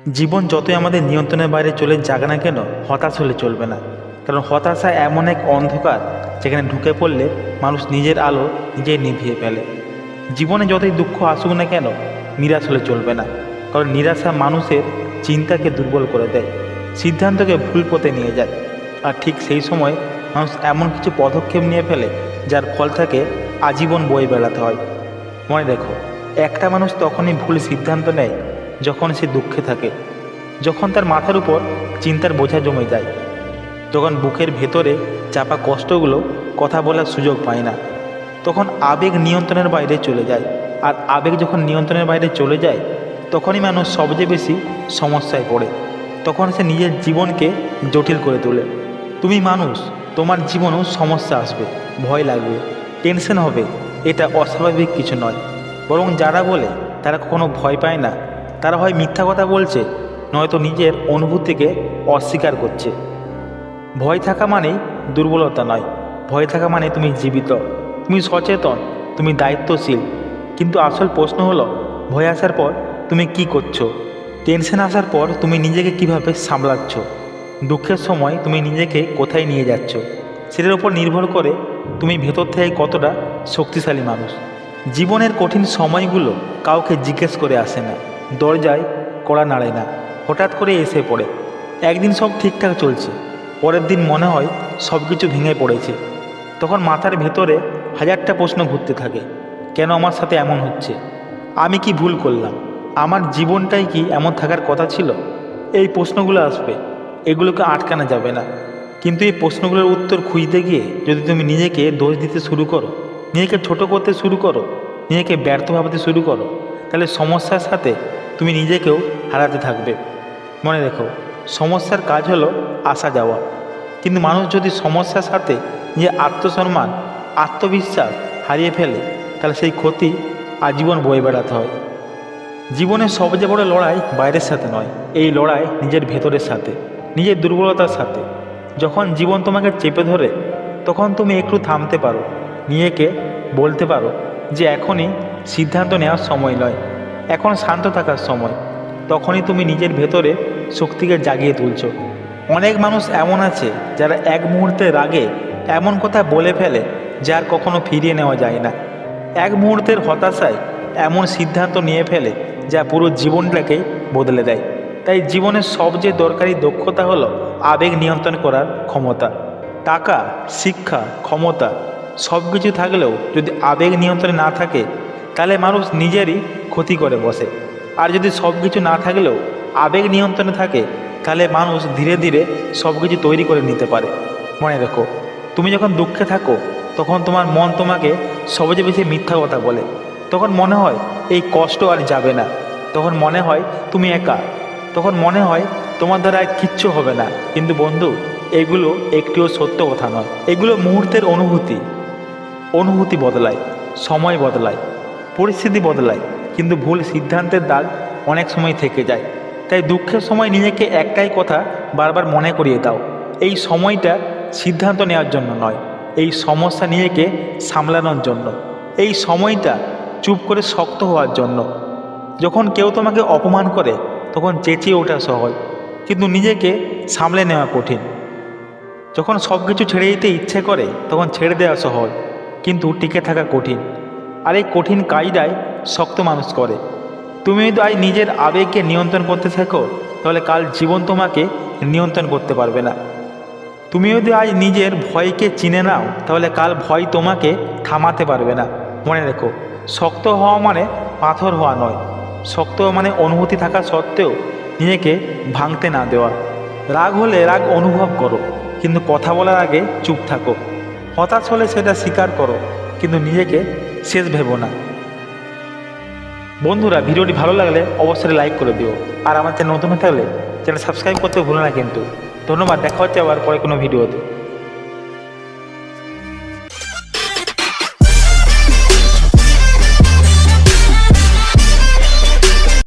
জীবন যতই আমাদের নিয়ন্ত্রণের বাইরে চলে যাক না কেন, হতাশ হলে চলবে না। কারণ হতাশা এমন এক অন্ধকার যেখানে ঢুকে পড়লে মানুষ নিজের আলো নিজেই নিভিয়ে ফেলে। জীবনে যতই দুঃখ আসুক না কেন, নিরাশ হলে চলবে না। কারণ নিরাশা মানুষের চিন্তাকে দুর্বল করে দেয়, সিদ্ধান্তকে ভুল পথে নিয়ে যায়। আর ঠিক সেই সময় মানুষ এমন কিছু পদক্ষেপ নিয়ে ফেলে যার ফল তাকে আজীবন বয়ে বেড়াতে হয়। মনে দেখো, একটা মানুষ তখনই ভুল সিদ্ধান্ত নেয় যখন সে দুঃখে থাকে, যখন তার মাথার উপর চিন্তার বোঝা জমে যায়, যখন বুকের ভেতরে চাপা কষ্টগুলো কথা বলার সুযোগ পায় না, তখন আবেগ নিয়ন্ত্রণের বাইরে চলে যায়। আর আবেগ যখন নিয়ন্ত্রণের বাইরে চলে যায়, তখনই মানুষ সবচেয়ে বেশি সমস্যায় পড়ে। তখন সে নিজের জীবনকে জটিল করে তোলে। তুমি মানুষ, তোমার জীবনেও সমস্যা আসবে, ভয় লাগবে, টেনশন হবে। এটা অস্বাভাবিক কিছু নয়। বরং যারা বলে তারা কখনো ভয় পায় না, তারা হয় মিথ্যা কথা বলছে, নয়তো নিজের অনুভূতিকে অস্বীকার করছে। ভয় থাকা মানেই দুর্বলতা নয়, ভয় থাকা মানে তুমি জীবিত, তুমি সচেতন, তুমি দায়িত্বশীল। কিন্তু আসল প্রশ্ন হলো, ভয় আসার পর তুমি কি করছো? টেনশন আসার পর তুমি নিজেকে কিভাবে সামলাচ্ছ? দুঃখের সময় তুমি নিজেকে কোথায় নিয়ে যাচ্ছ? সেটার উপর নির্ভর করে তুমি ভেতর থেকে কতটা শক্তিশালী মানুষ। জীবনের কঠিন সময়গুলো কাউকে জিজ্ঞেস করে আসে না, দরজায় কড়া নাড়ে না, হঠাৎ করে এসে পড়ে। একদিন সব ঠিকঠাক চলছে, পরের দিন মনে হয় সব কিছু ভেঙে পড়েছে। তখন মাথার ভেতরে হাজারটা প্রশ্ন ঘুরতে থাকে। কেন আমার সাথে এমন হচ্ছে? আমি কি ভুল করলাম? আমার জীবনটাই কি এমন থাকার কথা ছিল? এই প্রশ্নগুলো আসবে, এগুলোকে আটকানো যাবে না। কিন্তু এই প্রশ্নগুলোর উত্তর খুঁজতে গিয়ে যদি তুমি নিজেকে দোষ দিতে শুরু করো, নিজেকে ছোট করতে শুরু করো, নিজেকে ব্যর্থ ভাবতে শুরু করো, তাহলে সমস্যার সাথে তুমি নিজেকেও হারাতে থাকবে। মনে রেখো, সমস্যার কাজ হলো আসা যাওয়া। কিন্তু মানুষ যদি সমস্যার সাথে নিজের আত্মসম্মান, আত্মবিশ্বাস হারিয়ে ফেলে, তাহলে সেই ক্ষতি আজীবন বয়ে বেড়াতে হয়। জীবনের সবচেয়ে বড় লড়াই বাইরের সাথে নয়, এই লড়াই নিজের ভেতরের সাথে, নিজের দুর্বলতার সাথে। যখন জীবন তোমাকে চেপে ধরে, তখন তুমি একটু থামতে পারো, নিজেকে বলতে পারো যে এখনই সিদ্ধান্ত নেওয়ার সময় নয়, এখন শান্ত থাকার সময়। তখনই তুমি নিজের ভেতরে শক্তিকে জাগিয়ে তুলছো। অনেক মানুষ এমন আছে যারা এক মুহূর্তের রাগে এমন কথা বলে ফেলে যার কখনো ফিরিয়ে নেওয়া যায় না। এক মুহূর্তের হতাশায় এমন সিদ্ধান্ত নিয়ে ফেলে যা পুরো জীবনটাকেই বদলে দেয়। তাই জীবনের সবচেয়ে দরকারি দক্ষতা হলো আবেগ নিয়ন্ত্রণ করার ক্ষমতা। টাকা, শিক্ষা, ক্ষমতা সব কিছু থাকলেও যদি আবেগ নিয়ন্ত্রণে না থাকে, তাহলে মানুষ নিজেরই ক্ষতি করে বসে। আর যদি সব কিছু না থাকলেও আবেগ নিয়ন্ত্রণে থাকে, তাহলে মানুষ ধীরে ধীরে সব কিছু তৈরি করে নিতে পারে। মনে রেখো, তুমি যখন দুঃখে থাকো, তখন তোমার মন তোমাকে সবচেয়ে বেশি মিথ্যা কথা বলে। তখন মনে হয় এই কষ্ট আর যাবে না, তখন মনে হয় তুমি একা, তখন মনে হয় তোমার দ্বারা আর কিচ্ছু হবে না। কিন্তু বন্ধু, এগুলো একটিও সত্য কথা নয়। এগুলো মুহূর্তের অনুভূতি। অনুভূতি বদলায়, সময় বদলায়, পরিস্থিতি বদলায়, কিন্তু ভুল সিদ্ধান্তের দাগ অনেক সময় থেকে যায়। তাই দুঃখের সময় নিজেকে একটাই কথা বারবার মনে করিয়ে দাও, এই সময়টা সিদ্ধান্ত নেওয়ার জন্য নয়, এই সমস্যা নিজেকে সামলানোর জন্য। এই সময়টা চুপ করে শক্ত হওয়ার জন্য। যখন কেউ তোমাকে অপমান করে, তখন চেঁচিয়ে ওঠা সহজ, কিন্তু নিজেকে সামলে নেওয়া কঠিন। যখন সব কিছু ছেড়ে দিতে ইচ্ছে করে, তখন ছেড়ে দেওয়া সহজ, কিন্তু টিকে থাকা কঠিন। আর এই কঠিন কাজটাই শক্ত মানুষ করে। তুমি যদি আজ নিজের আবেগকে নিয়ন্ত্রণ করতে শেখো, তাহলে কাল জীবন তোমাকে নিয়ন্ত্রণ করতে পারবে না। তুমি যদি আজ নিজের ভয়কে চিনে নাও, তাহলে কাল ভয় তোমাকে থামাতে পারবে না। মনে রেখো, শক্ত হওয়া মানে পাথর হওয়া নয়, শক্ত মানে অনুভূতি থাকা সত্ত্বেও নিজেকে ভাঙতে না দেওয়া। রাগ হলে রাগ অনুভব করো, কিন্তু কথা বলার আগে চুপ থাকো। হতাশ হলে সেটা স্বীকার করো, কিন্তু নিজেকে শেষ ভেবো না। বন্ধুরা, ভিডিওটি ভালো লাগলে অবশ্যই লাইক করে দিও। আর আমার চ্যানেল নতুন হয়ে থাকলে চ্যানেল সাবস্ক্রাইব করতে ভুলো না কিন্তু। ধন্যবাদ, দেখা হচ্ছে আবার পরে কোনো ভিডিওতে।